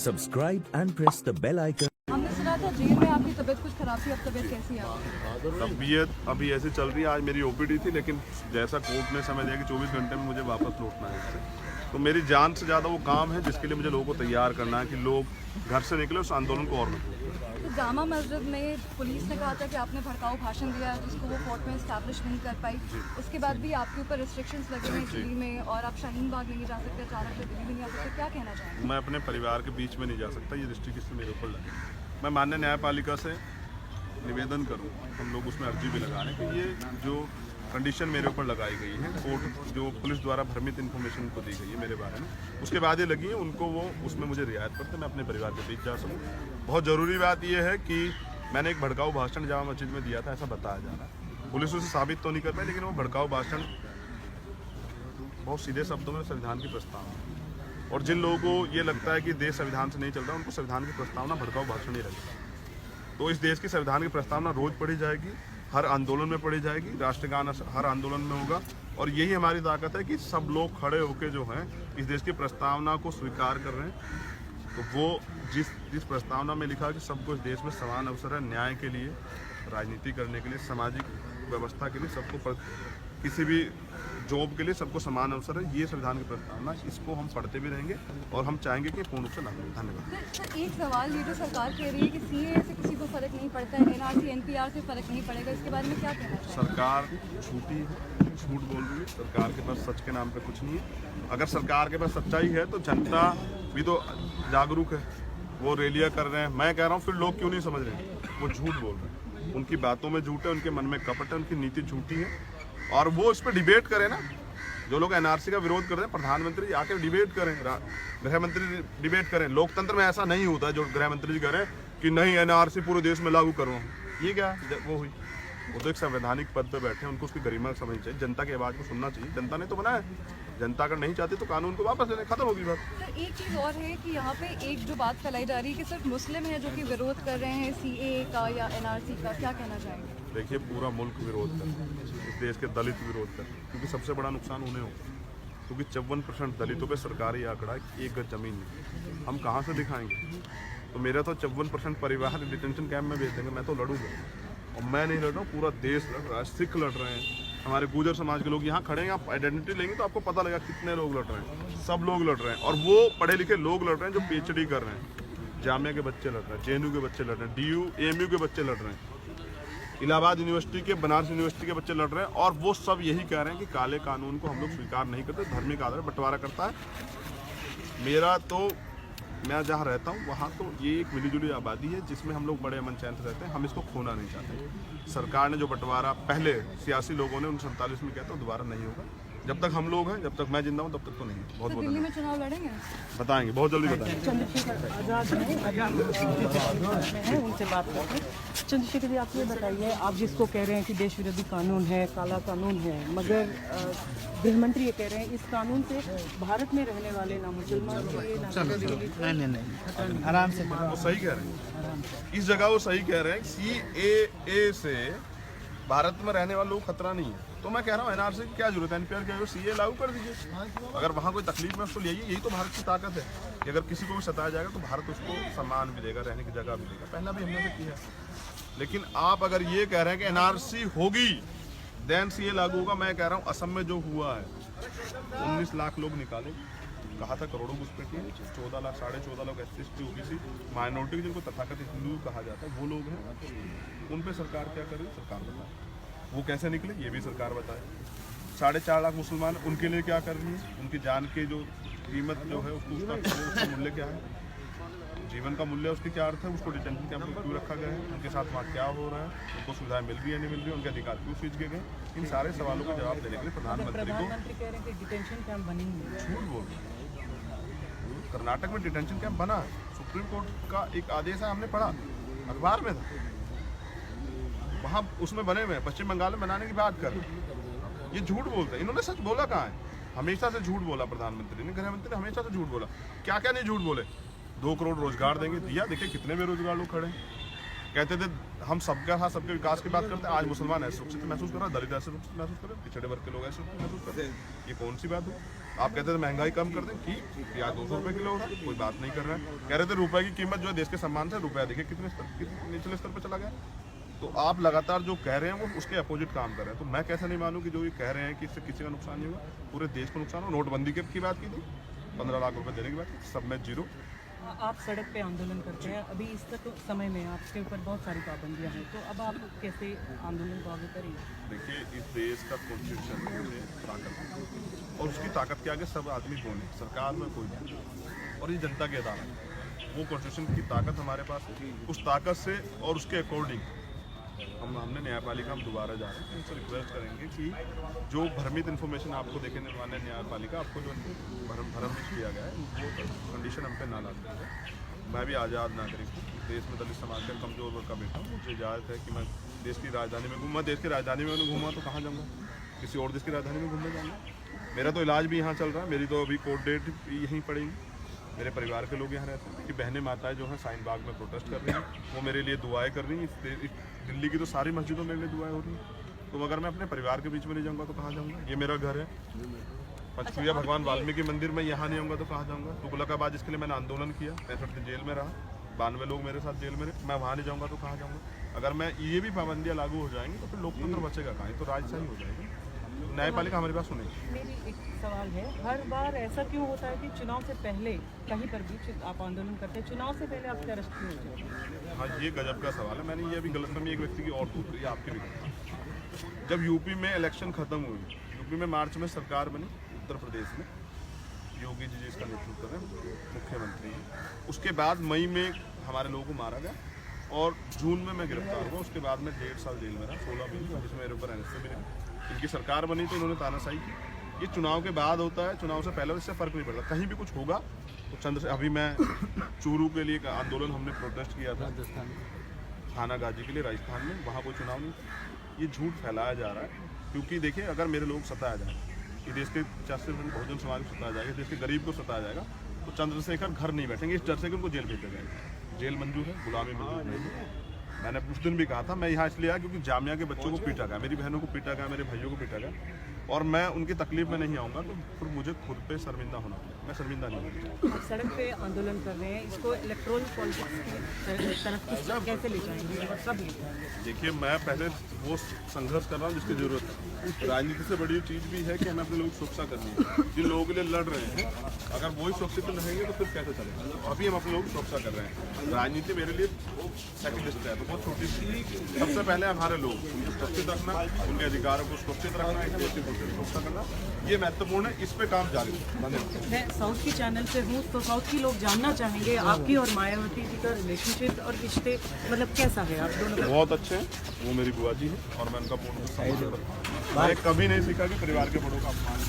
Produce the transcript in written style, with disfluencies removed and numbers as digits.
Subscribe and press the bell icon. हमने सुना था जेल में आपकी तबीयत कुछ खराब थी, अब तबीयत कैसी है आपकी? तबीयत अभी ऐसे चल रही है। आज मेरी ओपीडी थी, लेकिन जैसा कोर्ट ने समय दिया कि 24 घंटे में मुझे वापस लौटना है इससे, तो मेरी जान से ज़्यादा वो काम है जिसके लिए मुझे लोगों को तैयार करना है कि लोग घर से निकले उस आंदोलन को और मजबूत करें। तो जामा मस्जिद में पुलिस ने कहा था कि आपने भड़काऊ भाषण दिया जिसको वो कोर्ट में इस्टेब्लिश नहीं कर पाई। उसके बाद भी आपके ऊपर रिस्ट्रिक्शंस लगे हैं दिल्ली में, और आप शाहीन बाग नहीं जा सकते, अचानक से दिल्ली भी नहीं आ सकते, क्या कहना चाहेंगे? मैं अपने परिवार के बीच में नहीं जा सकता, ये रिस्ट्रिक्शन मेरे ऊपर लगे। मैं माननीय न्यायपालिका से निवेदन करूँ, हम लोग उसमें अर्जी भी लगा रहे हैं कि ये जो कंडीशन मेरे ऊपर लगाई गई है, कोर्ट जो पुलिस द्वारा भ्रमित इन्फॉर्मेशन को दी गई है मेरे बारे में, उसके बाद ये लगी है उनको, वो उसमें मुझे रियायत करते मैं अपने परिवार के बीच जा सकूँ। बहुत ज़रूरी बात यह है कि मैंने एक भड़काऊ भाषण जामा मस्जिद में दिया था, ऐसा बताया जा रहा है। पुलिस उसे साबित तो नहीं कर पाई, लेकिन वो भड़काऊ भाषण बहुत सीधे शब्दों में संविधान की प्रस्तावना, और जिन लोगों को ये लगता है कि देश संविधान से नहीं चल रहा, उनको संविधान की प्रस्तावना भड़काऊ भाषण ही लगता है। तो इस देश की संविधान की प्रस्तावना रोज पढ़ी जाएगी, हर आंदोलन में पढ़ी जाएगी, राष्ट्रगान हर आंदोलन में होगा, और यही हमारी ताकत है कि सब लोग खड़े होकर जो हैं इस देश की प्रस्तावना को स्वीकार कर रहे हैं। तो वो जिस प्रस्तावना में लिखा है कि सबको इस देश में समान अवसर है, न्याय के लिए, राजनीति करने के लिए, सामाजिक व्यवस्था के लिए, सबको किसी भी जॉब के लिए सबको समान अवसर है, ये संविधान की प्रस्तावना, इसको हम पढ़ते भी रहेंगे और हम चाहेंगे कि पूर्ण रूप से लागू। धन्यवाद। सर एक सवाल, ये जो सरकार कह रही है कि सीए से किसी को फर्क नहीं पड़ता है, एनआरसी एनपीआर से फर्क नहीं पड़ेगा, इसके बारे में क्या कहना चाहिए? सरकार झूठी है, झूठ बोल रही है, सरकार के पास सच के नाम पे कुछ नहीं है। अगर सरकार के पास सच्चाई है तो जनता भी तो जागरूक है, वो रैलियां कर रहे हैं। मैं कह रहा हूँ फिर लोग क्यों नहीं समझ रहे? वो झूठ बोल रहे हैं, उनकी बातों में झूठ है, उनके मन में कपट है, उनकी नीति झूठी है, और वो इस पर डिबेट करें ना। जो लोग एनआरसी का विरोध कर रहे हैं, प्रधानमंत्री आके डिबेट करें, गृह मंत्री डिबेट करें। लोकतंत्र में ऐसा नहीं होता है जो गृह मंत्री जी कह रहे हैं कि नहीं एनआरसी पूरे देश में लागू करो। ये क्या वो हुई? वो तो एक संवैधानिक पद पे बैठे हैं, उनको उसकी गरिमा समझनी चाहिए, जनता की आवाज़ को सुनना चाहिए। जनता ने तो बनाया, जनता अगर नहीं चाहती तो कानून को वापस लेने, खत्म होगी बात। सर एक चीज़ और है कि यहाँ पे एक जो बात फैलाई जा रही है कि सिर्फ मुस्लिम है जो कि विरोध कर रहे हैं सीए का या एनआरसी का, क्या कहना चाहेंगे? देखिए पूरा मुल्क विरोध कर रहा है, इस देश के दलित विरोध कर रहे हैं, क्योंकि सबसे बड़ा नुकसान उन्हें होगा, क्योंकि 54% दलितों पे सरकारी आंकड़ा एक गज जमीन है। हम कहाँ से दिखाएंगे? तो मेरा तो 54% परिवार डिटेंशन कैंप में भेज देंगे, मैं तो लड़ूंगा। और मैं नहीं लड़ रहा हूँ, पूरा देश लड़ रहा है, सिख लड़ रहे हैं, हमारे गुर्जर समाज के लोग यहाँ खड़े हैं। आप आइडेंटिटी लेंगे तो आपको पता लगेगा कितने लोग लड़ रहे हैं। सब लोग लड़ रहे हैं, और वो पढ़े लिखे लोग लड़ रहे हैं जो पीएचडी कर रहे हैं, जामिया के बच्चे लड़ रहे हैं, जेएनयू के बच्चे लड़ रहे हैं, डीयू एएमयू के बच्चे लड़ रहे हैं, इलाहाबाद यूनिवर्सिटी के, बनारस यूनिवर्सिटी के बच्चे लड़ रहे हैं, और वो सब यही कह रहे हैं कि काले कानून को हम लोग स्वीकार नहीं करते, धार्मिक आधार पर बंटवारा करता है। मेरा तो, मैं जहाँ रहता हूँ वहाँ तो ये एक मिलीजुली आबादी है जिसमें हम लोग बड़े अमन चैन से रहते हैं, हम इसको खोना नहीं चाहते। सरकार ने जो बंटवारा पहले सियासी लोगों ने 1947 में किया था, दोबारा नहीं होगा। जब तक हम लोग हैं, जब तक मैं जिंदा हूँ, तब तक तो नहीं। बहुत बहुत दिल्ली में चुनाव लड़ेंगे? बताएंगे, बहुत जल्दी बताएंगे। चंद्रशेखर आज़ाद हैं, उनसे बात करते हैं। चंद्रशेखर जी, आप ये बताइए, आप जिसको कह रहे हैं कि देश विरोधी कानून है, काला कानून है, मगर गृह मंत्री ये कह रहे हैं इस कानून से भारत में रहने वाले ना मुसलमान नहीं आराम से वो सही कह रहे हैं, इस जगह वो सही कह रहे हैं। सीएए से भारत में रहने वाले लोग खतरा नहीं है, तो मैं कह रहा हूँ एनआरसी की क्या जरूरत है? एनपीआर क्या, सीए लागू कर दीजिए। अगर वहाँ कोई तकलीफ में उसको ले, यही तो भारत की ताकत है कि अगर किसी को भी सताया जाएगा तो भारत उसको सम्मान भी देगा, रहने की जगह भी देगा। पहला भी हमने किया। लेकिन आप अगर ये कह रहे हैं कि एनआरसी होगी देन सीए लागू होगा, मैं कह रहा हूँ असम में जो हुआ है, 19 लाख लोग निकाले, कहा था करोड़ों घुसपैठी है, 14 lakh 14.5 lakh SC OBC minority जिनको तथाकथित हिंदू कहा जाता है, वो लोग हैं। उन पे सरकार क्या करे? सरकार बताए। वो कैसे निकले ये भी सरकार बताए। 4.5 लाख मुसलमान, उनके लिए क्या कर रही है? उनकी जान की जो कीमत जो है उसका मूल्य क्या है? जीवन का मूल्य उसकी क्या अर्थ है? उसको डिटेंशन कैंप में क्यों रखा गया है? उनके साथ वहाँ क्या हो रहा है? उनको सुविधाएं मिल रही है नहीं मिल रही है? उनके अधिकार क्यों खींच गए गए? इन सारे सवालों का जवाब देने के लिए प्रधानमंत्री को कह रहे हैं कि डिटेंशन कैंप बनेंगे। झूठ बोल रहे हैं। कर्नाटक में डिटेंशन कैंप बना, सुप्रीम कोर्ट का एक आदेश है, हमने पढ़ा, अखबार में था, वहाँ उसमें बने हुए हैं। पश्चिम बंगाल में बनाने की बात कर, ये झूठ बोलते हैं। इन्होंने सच बोला कहाँ है? हमेशा से झूठ बोला प्रधानमंत्री ने, गृह मंत्री ने हमेशा से झूठ बोला। क्या क्या नहीं झूठ बोले? 2 करोड़ रोजगार देंगे, दिया। देखिए कितने बेरोजगार लोग खड़े हैं। कहते थे हम सबका साथ सबके विकास की बात करते हैं, आज मुसलमान ऐसे सुरक्षित महसूस कर रहा है, दलित ऐसे सुरक्षित महसूस कर रहे हैं, पिछड़े वर्ग के लोग ऐसे सुरक्षित महसूस कर रहे हैं। ये कौन सी बात है? आप कहते थे महंगाई कम कर दें की प्याज 200 रुपये किलो हो रहा है, कोई बात नहीं कर रहा है। कह रहे थे रुपए की कीमत जो है देश के सम्मान से, रुपया देखिए कितने निचले स्तर पर चला गया। तो आप लगातार जो कह रहे हैं वो उसके अपोजिट काम कर रहे हैं। तो मैं कैसे नहीं मानूं कि जो ये कह रहे हैं कि इससे किसी का नुकसान नहीं होगा, पूरे देश को नुकसान हो। नोटबंदी की बात की थी, 15 लाख रुपए देने की बात की, सब में जीरो। आप सड़क पे आंदोलन करते हैं, अभी इस तक समय में आपके ऊपर बहुत सारी पाबंदियां हैं, तो अब आप कैसे आंदोलन को आगे करेंगे? देखिए, इस देश का कॉन्स्टिट्यूशन है ताकत है, और उसकी ताकत के आगे सब आदमी कौन है? सरकार में कोई नहीं, और ये जनता के अदालत है। वो कॉन्स्टिट्यूशन की ताकत हमारे पास है, उस ताकत से और उसके अकॉर्डिंग हमने न्यायपालिका हम दोबारा जा रहे हैं, उनसे रिक्वेस्ट करेंगे कि जो भ्रमित इन्फॉर्मेशन आपको देने वाले न्यायपालिका आपको जो भ्रमित किया गया है वो कंडीशन हम पे ना लाते हैं। मैं भी आज़ाद नागरिक हूँ, देश में दलित समाज का कमज़ोर वर्ग का बेटा हूँ। मुझे इजाज़त है कि मैं देश की राजधानी में घूमा, देश की राजधानी में घूमा तो कहाँ जाऊँगा? किसी और देश की राजधानी में घूमने जाऊँगा? मेरा तो इलाज भी यहाँ चल रहा है, मेरी तो अभी कोर्ट डेट भी यहीं पड़ेगी। मेरे परिवार के लोग यहाँ रहते हैं कि बहनें माताएं जो हैं शाहीन बाग में प्रोटेस्ट कर रही हैं, वो मेरे लिए दुआएं कर रही हैं। दिल्ली की तो सारी मस्जिदों में मेरे लिए दुआएं हो रही हैं। तो अगर मैं अपने परिवार के बीच में नहीं जाऊँगा तो कहाँ जाऊँगा? ये मेरा घर है। पंचकुला भगवान वाल्मीकि मंदिर में यहाँ नहीं आऊँगा तो कहाँ जाऊँगा? तुगलकाबाद जिसके लिए मैंने आंदोलन किया, 65 दिन जेल में रहा, 92 लोग मेरे साथ जेल में रहे, मैं वहाँ नहीं जाऊँगा तो कहाँ जाऊँगा? अगर मैं ये भी पाबंदियाँ लागू हो जाएंगी तो फिर लोकतंत्र बचेगा कहाँ? तो राजशाही हो जाएगी। न्यायपालिका हमारी बात सुनेगी। मेरी एक सवाल है, हर बार ऐसा क्यों होता है कि चुनाव से पहले कहीं पर भी आप आंदोलन करते हैं, चुनाव से पहले आपके अरेस्ट क्यों होते हैं? हाँ, ये गजब का सवाल है। मैंने ये अभी गलतफहमी एक व्यक्ति की और दूर करी, आपकी भी गलत। जब यूपी में इलेक्शन खत्म हुई, यूपी में मार्च में सरकार बनी, उत्तर प्रदेश में योगी जी जिसका नेतृत्व कर रहे हैं, मुख्यमंत्री हैं। उसके बाद मई में हमारे लोगों को मारा गया और जून में मैं गिरफ्तार हुआ। उसके बाद मैं 1.5 साल जेल में रहा, 16 महीने, जिसमें मेरे ऊपर एनएसए भी रही। इनकी सरकार बनी तो इन्होंने तानाशाही की। ये चुनाव के बाद होता है, चुनाव से पहले इससे फ़र्क नहीं पड़ता। कहीं भी कुछ होगा तो अभी मैं चूरू के लिए आंदोलन हमने प्रोटेस्ट किया था, थाना गाजी के लिए राजस्थान में, वहाँ कोई चुनाव नहीं था। ये झूठ फैलाया जा रहा है, क्योंकि देखिए अगर मेरे लोग सताया जाए, ये देश के 85% बहुजन समाज को सताया जाएगा, देश के गरीब को सताया जाएगा, तो चंद्रशेखर घर नहीं बैठेंगे, इस डर से कि उनको जेल भेजा जाएगा। जेल मंजूर है, गुलामी मंजूर नहीं है। मैंने उस दिन भी कहा था मैं यहाँ इसलिए आया क्योंकि जामिया के बच्चों को पीटा गया, मेरी बहनों को पीटा गया, मेरे भाइयों को पीटा गया, और मैं उनकी तकलीफ में नहीं आऊँगा तो फिर मुझे खुद पे शर्मिंदा होना पड़ेगा। मैं शर्मिंदा नहीं हूँ। आप सड़क पे आंदोलन कर रहे हैं, इसको इलेक्ट्रॉनिक पॉलिटिक्स की तरफ कैसे ले जाएंगे और सब ले जाएंगे? देखिए, मैं पहले वो संघर्ष कर रहा हूँ जिसकी ज़रूरत है। राजनीति से बड़ी चीज़ भी है कि हमें अपने लोगों की सुरक्षा करनी है। जिन लोगों के लिए लड़ रहे हैं, अगर वही सुरक्षित रहेंगे तो फिर कैसे चलेगा? तो अभी हम अपने लोगों की सुरक्षा कर रहे हैं। राजनीति मेरे लिए सेकंड लिस्ट है, तो बहुत छोटी सी। सबसे पहले हमारे लोग सुरक्षित रखना, उनके अधिकारों को सुरक्षित रखना, एक देश की सुरक्षा करना, ये महत्वपूर्ण है। इस पे काम जारी है। धन्यवाद। मैं साउथ की चैनल से हूँ, तो साउथ के लोग जानना चाहेंगे आपकी और मायावती जी का रिलेशनशिप और रिश्ते मतलब कैसा है आप दोनों का? बहुत अच्छे हैं, वो मेरी बुआ जी है और मैं उनका पूर्ण सम्मान करता हूँ। मैं कभी नहीं सीखा कि परिवार के बड़ों का अपमान